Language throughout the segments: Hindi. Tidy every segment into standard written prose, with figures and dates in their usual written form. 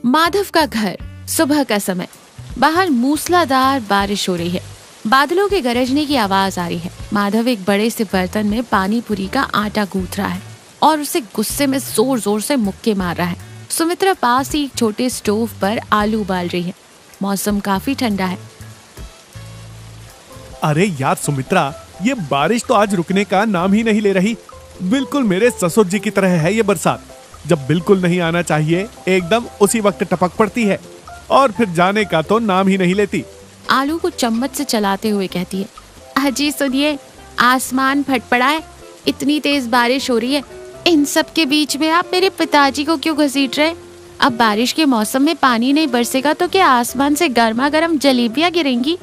माधव का घर। सुबह का समय। बाहर मूसलाधार बारिश हो रही है। बादलों के गरजने की आवाज आ रही है। माधव एक बड़े से बर्तन में पानी पूरी का आटा गूंथ रहा है और उसे गुस्से में जोर जोर से मुक्के मार रहा है। सुमित्रा पास ही एक छोटे स्टोव पर आलू उबाल रही है। मौसम काफी ठंडा है। अरे यार सुमित्रा, ये बारिश तो आज रुकने का नाम ही नहीं ले रही। बिल्कुल मेरे ससुर जी की तरह है ये बरसात। जब बिल्कुल नहीं आना चाहिए एकदम उसी वक्त टपक पड़ती है और फिर जाने का तो नाम ही नहीं लेती। आलू को चम्मच से चलाते हुए कहती है, अजी सुनिए, आसमान फट पड़ा है, इतनी तेज बारिश हो रही है। इन सब के बीच में आप मेरे पिताजी को क्यों घसीट रहे? अब बारिश के मौसम में पानी नहीं बरसेगा तो क्या आसमान से गर्मा गर्म जलेबियां गिरेंगी?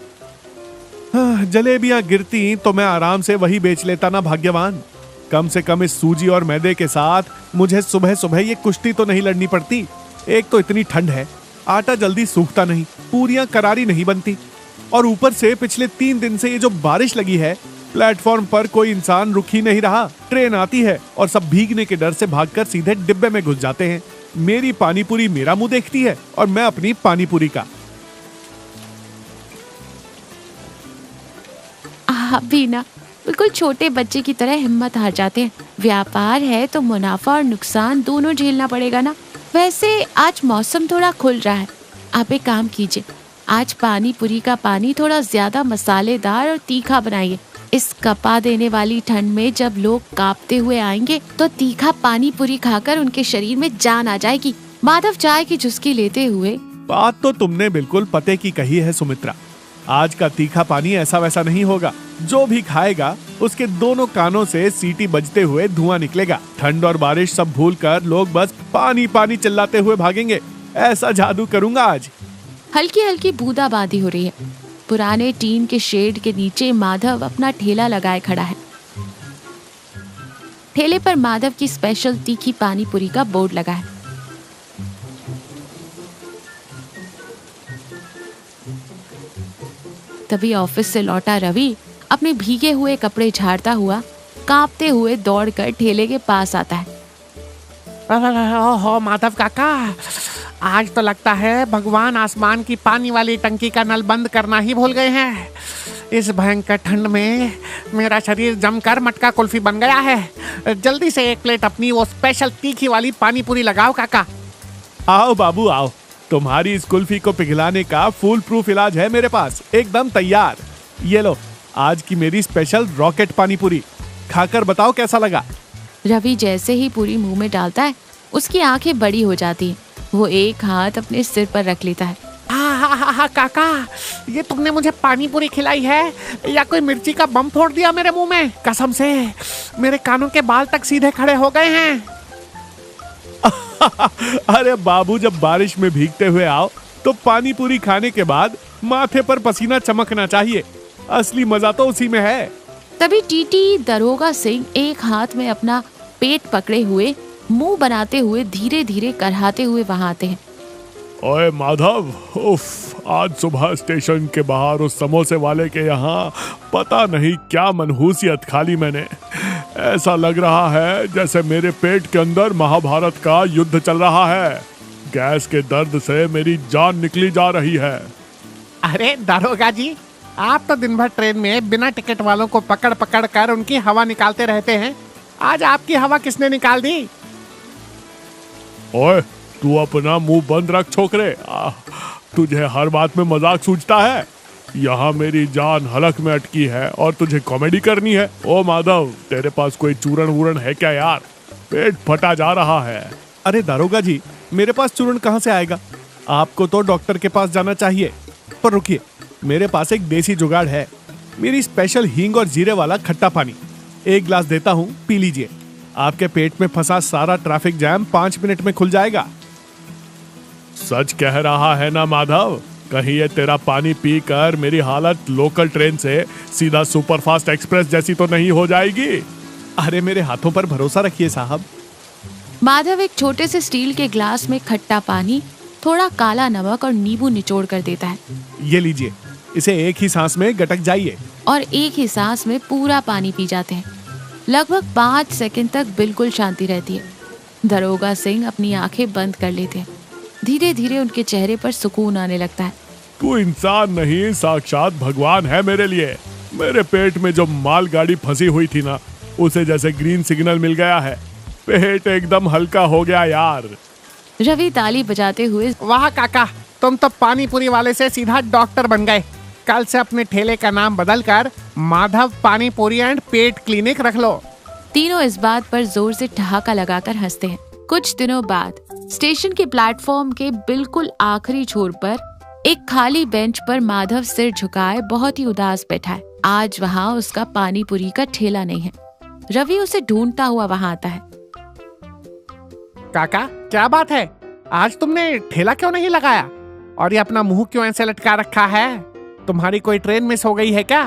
जलेबियां गिरती तो मैं आराम से वही बेच लेता ना भाग्यवान। कम से कम इस सूजी और मैदे के साथ मुझे सुबह सुबह ये कुश्ती तो नहीं लड़नी पड़ती। एक तो इतनी ठंड है, आटा जल्दी सूखता नहीं, पूरियां करारी नहीं बनती और ऊपर से पिछले 3 दिन से ये जो बारिश लगी है, प्लेटफॉर्म पर कोई इंसान रुक ही नहीं रहा। ट्रेन आती है और सब भीगने के डर से भागकर सीधे डिब्बे में घुस जाते हैं। मेरी पानीपुरी मेरा मुंह देखती है और मैं अपनी पानीपुरी का। आप भी ना बिल्कुल छोटे बच्चे की तरह हिम्मत हार जाते हैं। व्यापार है तो मुनाफा और नुकसान दोनों झेलना पड़ेगा ना। वैसे आज मौसम थोड़ा खुल रहा है, आप एक काम कीजिए, आज पानी पूरी का पानी थोड़ा ज्यादा मसालेदार और तीखा बनाइए। इस कपा देने वाली ठंड में जब लोग कांपते हुए आएंगे तो तीखा पानी पूरी खाकर उनके शरीर में जान आ जाएगी। माधव चाय की चुस्की लेते हुए, बात तो तुमने बिल्कुल पते की कही है सुमित्रा। आज का तीखा पानी ऐसा वैसा नहीं होगा। जो भी खाएगा उसके दोनों कानों से सीटी बजते हुए धुआं निकलेगा। ठंड और बारिश सब भूलकर लोग बस पानी पानी चिल्लाते हुए भागेंगे। ऐसा जादू करूंगा आज। हल्की हल्की बूंदाबांदी हो रही है। पुराने टीन के शेड के नीचे माधव अपना ठेला लगाए खड़ा है। ठेले पर माधव की स्पेशल तीखी पानी पूरी का बोर्ड लगा है। तभी ऑफिस से लौटा रवि अपने भीगे हुए कपड़े झाड़ता हुआ कांपते हुए दौड़कर ठेले के पास आता है। ओहो माधव काका, आज तो लगता है भगवान आसमान की पानी वाली टंकी का नल बंद करना ही भूल गए हैं। इस भयंकर ठंड में मेरा शरीर जमकर मटका कुल्फी बन गया है। जल्दी से एक प्लेट अपनी वो स्पेशल तीखी वाली पानी पूरी लगाओ काका। आओ बाबू आओ, तुम्हारी इस कुल्फी को पिघलाने का फुल प्रूफ इलाज है मेरे पास, एकदम तैयार। ये लो, आज की मेरी स्पेशल रॉकेट पानी पूरी, खाकर बताओ कैसा लगा। रवि जैसे ही पूरी मुंह में डालता है उसकी आंखें बड़ी हो जाती हैं। वो एक हाथ अपने सिर पर रख लेता है। हा काका, ये तुमने मुझे पानी पूरी खिलाई है या कोई मिर्ची का बम फोड़ दिया मेरे मुंह में? कसम से मेरे कानों के बाल तक सीधे खड़े हो गए हैं। अरे बाबू, जब बारिश में भीगते हुए आओ तो पानी पूरी खाने के बाद माथे पर पसीना चमकना चाहिए। असली मजा तो उसी में है। तभी टीटी दरोगा सिंह एक हाथ में अपना पेट पकड़े हुए मुंह बनाते हुए धीरे धीरे करहाते हुए वहां आते हैं। ओए माधव, उफ, आज सुबह स्टेशन के बाहर उस समोसे वाले के यहाँ पता नहीं क्या मनहूसियत खा ली मैंने। ऐसा लग रहा है जैसे मेरे पेट के अंदर महाभारत का युद्ध चल रहा है। गैस के दर्द से मेरी जान निकली जा रही है। अरे दरोगा जी, आप तो दिन भर ट्रेन में बिना टिकट वालों को पकड़ पकड़ कर उनकी हवा निकालते रहते हैं। आज आपकी हवा किसने निकाल दी? ओए, तू अपना मुंह बंद रख छोकरे। तुझे हर बात में मजाक सूझता है। यहाँ मेरी जान हलक में अटकी है और तुझे कॉमेडी करनी है। ओ माधव, तेरे पास कोई चूरन वूरन है क्या यार? पेट फटा जा रहा है। अरे दारोगा जी, मेरे पास चूरन कहाँ से आएगा? आपको तो डॉक्टर के पास जाना चाहिए। पर रुकिए, मेरे पास एक देसी जुगाड़ है। मेरी स्पेशल हींग और जीरे वाला खट्टा पानी। 1 गिलास देता हूँ, पी लीजिए। आपके पेट में फंसा सारा ट्रैफिक जैम 5 मिनट में खुल जाएगा। सच कह रहा है ना माधव? कहीं ये तेरा पानी पीकर मेरी हालत लोकल ट्रेन से सीधा सुपरफास्ट एक्सप्रेस जैसी तो नहीं हो जाएगी? अरे मेरे हाथों पर भरोसा रखिए साहब। माधव एक छोटे से स्टील के ग्लास में खट्टा पानी, थोड़ा काला नमक और नींबू निचोड़ कर देता है। ये लीजिए, इसे एक ही सांस में गटक जाइए। और एक ही सांस में पूरा पानी पी जाते हैं। लगभग 5 सेकंड तक बिल्कुल शांति रहती है। दरोगा सिंह अपनी आंखें बंद कर लेते हैं। धीरे धीरे उनके चेहरे पर सुकून आने लगता है। तू इंसान नहीं, साक्षात भगवान है मेरे लिए। मेरे पेट में जो मालगाड़ी फंसी हुई थी ना, उसे जैसे ग्रीन सिग्नल मिल गया है। पेट एकदम हल्का हो गया यार। रवि ताली बजाते हुए, वाह काका, तुम तो पानी पूरी वाले से सीधा डॉक्टर बन गए। कल से अपने ठेले का नाम बदलकर माधव पानी पूरी एंड पेट क्लिनिक रख लो। तीनों इस बात पर जोर से ठहाका लगाकर हंसते हैं। कुछ दिनों बाद स्टेशन के प्लेटफॉर्म के बिल्कुल आखिरी छोर पर एक खाली बेंच पर माधव सिर झुकाए बहुत ही उदास बैठा है। आज वहाँ उसका पानी पूरी का ठेला नहीं है। रवि उसे ढूंढता हुआ वहाँ आता है। काका, क्या बात है? आज तुमने ठेला क्यों नहीं लगाया? और ये अपना मुंह क्यों ऐसे लटका रखा है? तुम्हारी कोई ट्रेन मिस हो गई है क्या?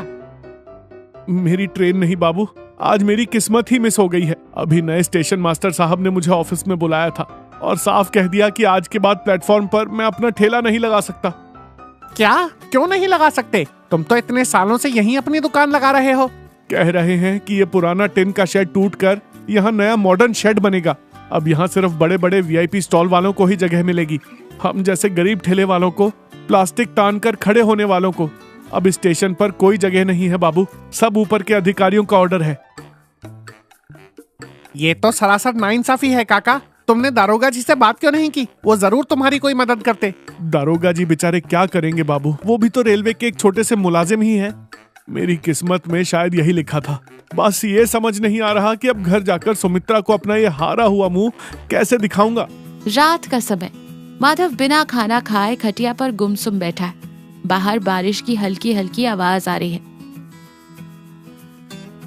मेरी ट्रेन नहीं बाबू, आज मेरी किस्मत ही मिस हो गई है। अभी नए स्टेशन मास्टर साहब ने मुझे ऑफिस में बुलाया था और साफ कह दिया कि आज के बाद प्लेटफॉर्म पर मैं अपना ठेला नहीं लगा सकता। क्या? क्यों नहीं लगा सकते? तुम तो इतने सालों से यहीं अपनी दुकान लगा रहे हो। कह रहे हैं कि ये पुराना टिन का शेड टूटकर यहाँ नया मॉडर्न शेड बनेगा। अब यहाँ सिर्फ बड़े बड़े वीआईपी स्टॉल वालों को ही जगह मिलेगी। हम जैसे गरीब ठेले वालों को, प्लास्टिक तान कर खड़े होने वालों को अब स्टेशन पर कोई जगह नहीं है बाबू। सब ऊपर के अधिकारियों का ऑर्डर है। ये तो सरासर नाइंसाफी है काका। तुमने दारोगा जी से बात क्यों नहीं की? वो जरूर तुम्हारी कोई मदद करते। दारोगा जी बेचारे क्या करेंगे बाबू, वो भी तो रेलवे के एक छोटे से मुलाजिम ही हैं। मेरी किस्मत में शायद यही लिखा था। बस ये समझ नहीं आ रहा कि अब घर जाकर सुमित्रा को अपना ये हारा हुआ मुंह कैसे दिखाऊंगा। रात का समय, माधव बिना खाना खाए खटिया पर गुमसुम बैठा है। बाहर बारिश की हल्की हल्की आवाज आ रही है।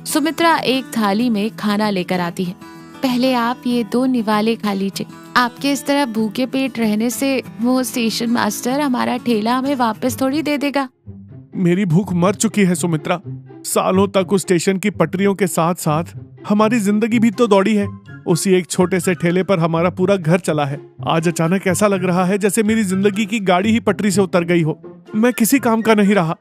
सुमित्रा एक थाली में खाना लेकर आती है। पहले आप ये 2 निवाले खा लीजिए। आपके इस तरह भूखे पेट रहने से वो स्टेशन मास्टर हमारा ठेला हमें वापस थोड़ी दे देगा। मेरी भूख मर चुकी है सुमित्रा। सालों तक उस स्टेशन की पटरियों के साथ साथ हमारी जिंदगी भी तो दौड़ी है। उसी एक छोटे से ठेले पर हमारा पूरा घर चला है। आज अचानक ऐसा लग रहा है जैसे मेरी जिंदगी की गाड़ी ही पटरी से उतर गई हो। मैं किसी काम का नहीं रहा।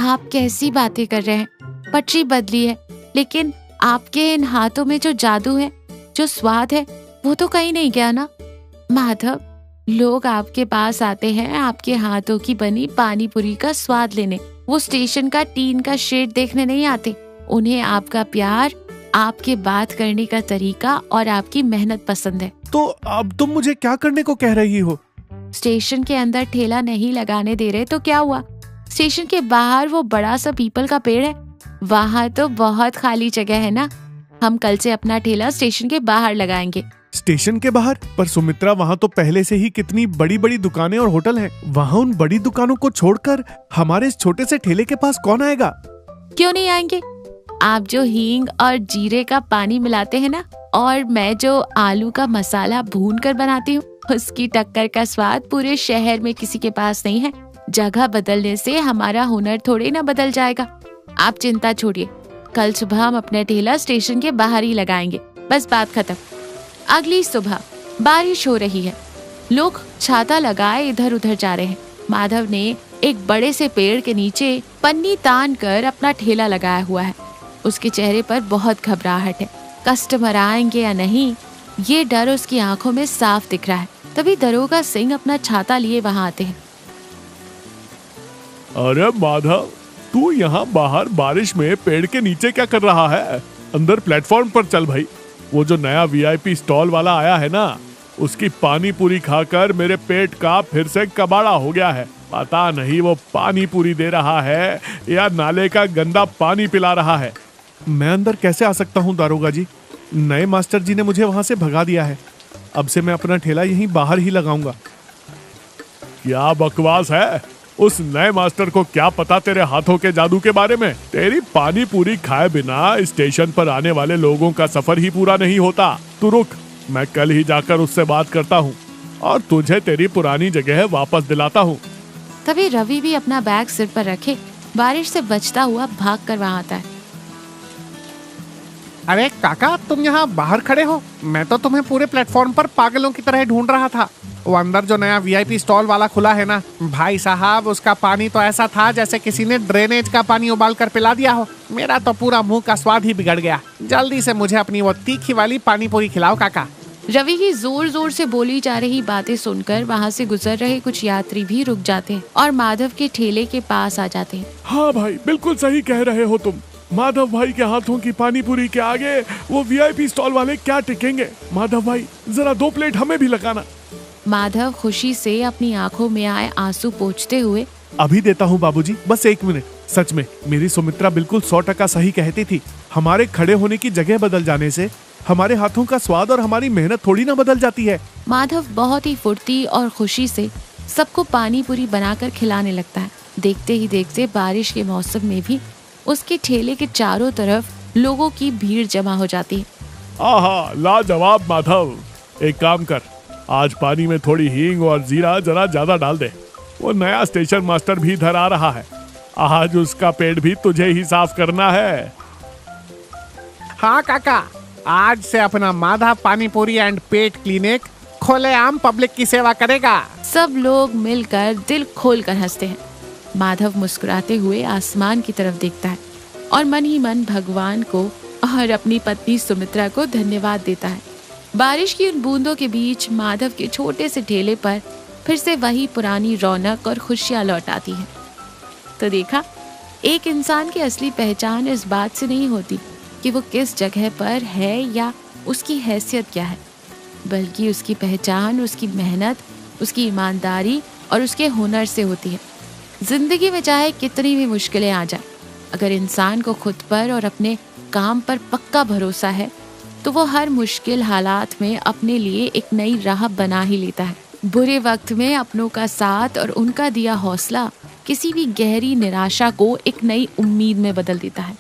आप कैसी बातें कर रहे हैं? पटरी बदली है, लेकिन आपके इन हाथों में जो जादू है, जो स्वाद है, वो तो कहीं नहीं गया ना। माधव, लोग आपके पास आते हैं आपके हाथों की बनी पानी पूरी का स्वाद लेने। वो स्टेशन का टीन का शेड देखने नहीं आते। उन्हें आपका प्यार, आपके बात करने का तरीका और आपकी मेहनत पसंद है। तो अब तुम मुझे क्या करने को कह रही हो? स्टेशन के अंदर ठेला नहीं लगाने दे रहे तो क्या हुआ? स्टेशन के बाहर वो बड़ा सा पीपल का पेड़ है, वहाँ तो बहुत खाली जगह है ना। हम कल से अपना ठेला स्टेशन के बाहर लगाएंगे। स्टेशन के बाहर? पर सुमित्रा, वहाँ तो पहले से ही कितनी बड़ी बड़ी दुकानें और होटल हैं। वहाँ उन बड़ी दुकानों को छोड़कर हमारे इस छोटे से ठेले के पास कौन आएगा? क्यों नहीं आएंगे? आप जो हींग और जीरे का पानी मिलाते हैं ना, और मैं जो आलू का मसाला भून कर बनाती हूँ, उसकी टक्कर का स्वाद पूरे शहर में किसी के पास नहीं है। जगह बदलने से हमारा हुनर थोड़ी ना बदल जाएगा। आप चिंता छोड़िए, कल सुबह हम अपना ठेला स्टेशन के बाहर ही लगाएंगे। बस बात खत्म। अगली सुबह बारिश हो रही है। लोग छाता लगाए इधर उधर जा रहे हैं। माधव ने एक बड़े से पेड़ के नीचे पन्नी तान कर अपना ठेला लगाया हुआ है। उसके चेहरे पर बहुत घबराहट है। कस्टमर आएंगे या नहीं, ये डर उसकी आंखों में साफ दिख रहा है। तभी दरोगा सिंह अपना छाता लिए वहाँ आते हैं। अरे माधव, तू यहाँ बाहर बारिश में पेड़ के नीचे क्या कर रहा है? अंदर प्लेटफॉर्म पर चल भाई। वो जो नया वीआईपी स्टॉल वाला आया है ना, उसकी पानी पूरी खाकर मेरे पेट का फिर से कबाड़ा हो गया है। पता नहीं वो पानी पूरी दे रहा है या नाले का गंदा पानी पिला रहा है। मैं अंदर कैसे आ सकता हूँ दारोगा जी? नए मास्टर जी ने मुझे वहां से भगा दिया है। अब से मैं अपना ठेला यहीं बाहर ही लगाऊंगा। क्या बकवास है? उस नए मास्टर को क्या पता तेरे हाथों के जादू के बारे में? तेरी पानी पूरी खाए बिना स्टेशन पर आने वाले लोगों का सफर ही पूरा नहीं होता। तू रुक, मैं कल ही जाकर उससे बात करता हूँ और तुझे तेरी पुरानी जगह वापस दिलाता हूँ। तभी रवि भी अपना बैग सिर पर रखे बारिश से बचता हुआ भाग कर वहाँ आता है। अरे काका, तुम यहाँ बाहर खड़े हो? मैं तो तुम्हें पूरे प्लेटफॉर्म पर पागलों की तरह ढूंढ रहा था। वो अंदर जो नया वीआईपी स्टॉल वाला खुला है ना, भाई साहब, उसका पानी तो ऐसा था जैसे किसी ने ड्रेनेज का पानी उबाल कर पिला दिया हो। मेरा तो पूरा मुंह का स्वाद ही बिगड़ गया। जल्दी से मुझे अपनी वो तीखी वाली पानी पूरी खिलाओ काका। रवि की जोर जोर से बोली जा रही बातें सुनकर वहाँ से गुजर रहे कुछ यात्री भी रुक जाते हैं और माधव के ठेले के पास आ जाते हैं। हाँ भाई, बिल्कुल सही कह रहे हो तुम। माधव भाई के हाथों की पानी पूरी के आगे वो वीआईपी स्टॉल वाले क्या टिकेंगे। माधव भाई, जरा 2 प्लेट हमें भी लगाना। माधव खुशी से अपनी आंखों में आए आंसू पोंछते हुए, अभी देता हूँ बाबूजी, बस 1 मिनट। सच में मेरी सुमित्रा बिल्कुल 100% सही कहती थी। हमारे खड़े होने की जगह बदल जाने से हमारे हाथों का स्वाद और हमारी मेहनत थोड़ी ना बदल जाती है। माधव बहुत ही फुर्ती और खुशी से सबको पानी पूरी बनाकर खिलाने लगता है। देखते ही देखते बारिश के मौसम में भी उसके ठेले के चारों तरफ लोगों की भीड़ जमा हो जाती है। आहा, लाजवाब माधव। एक काम कर, आज पानी में थोड़ी हींग और जीरा जरा ज्यादा डाल दे। वो नया स्टेशन मास्टर भी इधर आ रहा है, आज उसका पेट भी तुझे ही साफ करना है। हाँ काका, आज से अपना Madhav panipuri and pet clinic खुलेआम पब्लिक की सेवा करेगा। सब लोग मिलकर दिल खोलकर हंसते हैं। माधव मुस्कुराते हुए आसमान की तरफ देखता है और मन ही मन भगवान को और अपनी पत्नी सुमित्रा को धन्यवाद देता है। बारिश की उन बूंदों के बीच माधव के छोटे से ठेले पर फिर से वही पुरानी रौनक और खुशियां लौट आती है। तो देखा, एक इंसान की असली पहचान इस बात से नहीं होती कि वो किस जगह पर है या उसकी हैसियत क्या है, बल्कि उसकी पहचान उसकी मेहनत, उसकी ईमानदारी और उसके हुनर से होती है। जिंदगी में चाहे कितनी भी मुश्किलें आ जाए, अगर इंसान को खुद पर और अपने काम पर पक्का भरोसा है तो वो हर मुश्किल हालात में अपने लिए एक नई राह बना ही लेता है। बुरे वक्त में अपनों का साथ और उनका दिया हौसला किसी भी गहरी निराशा को एक नई उम्मीद में बदल देता है।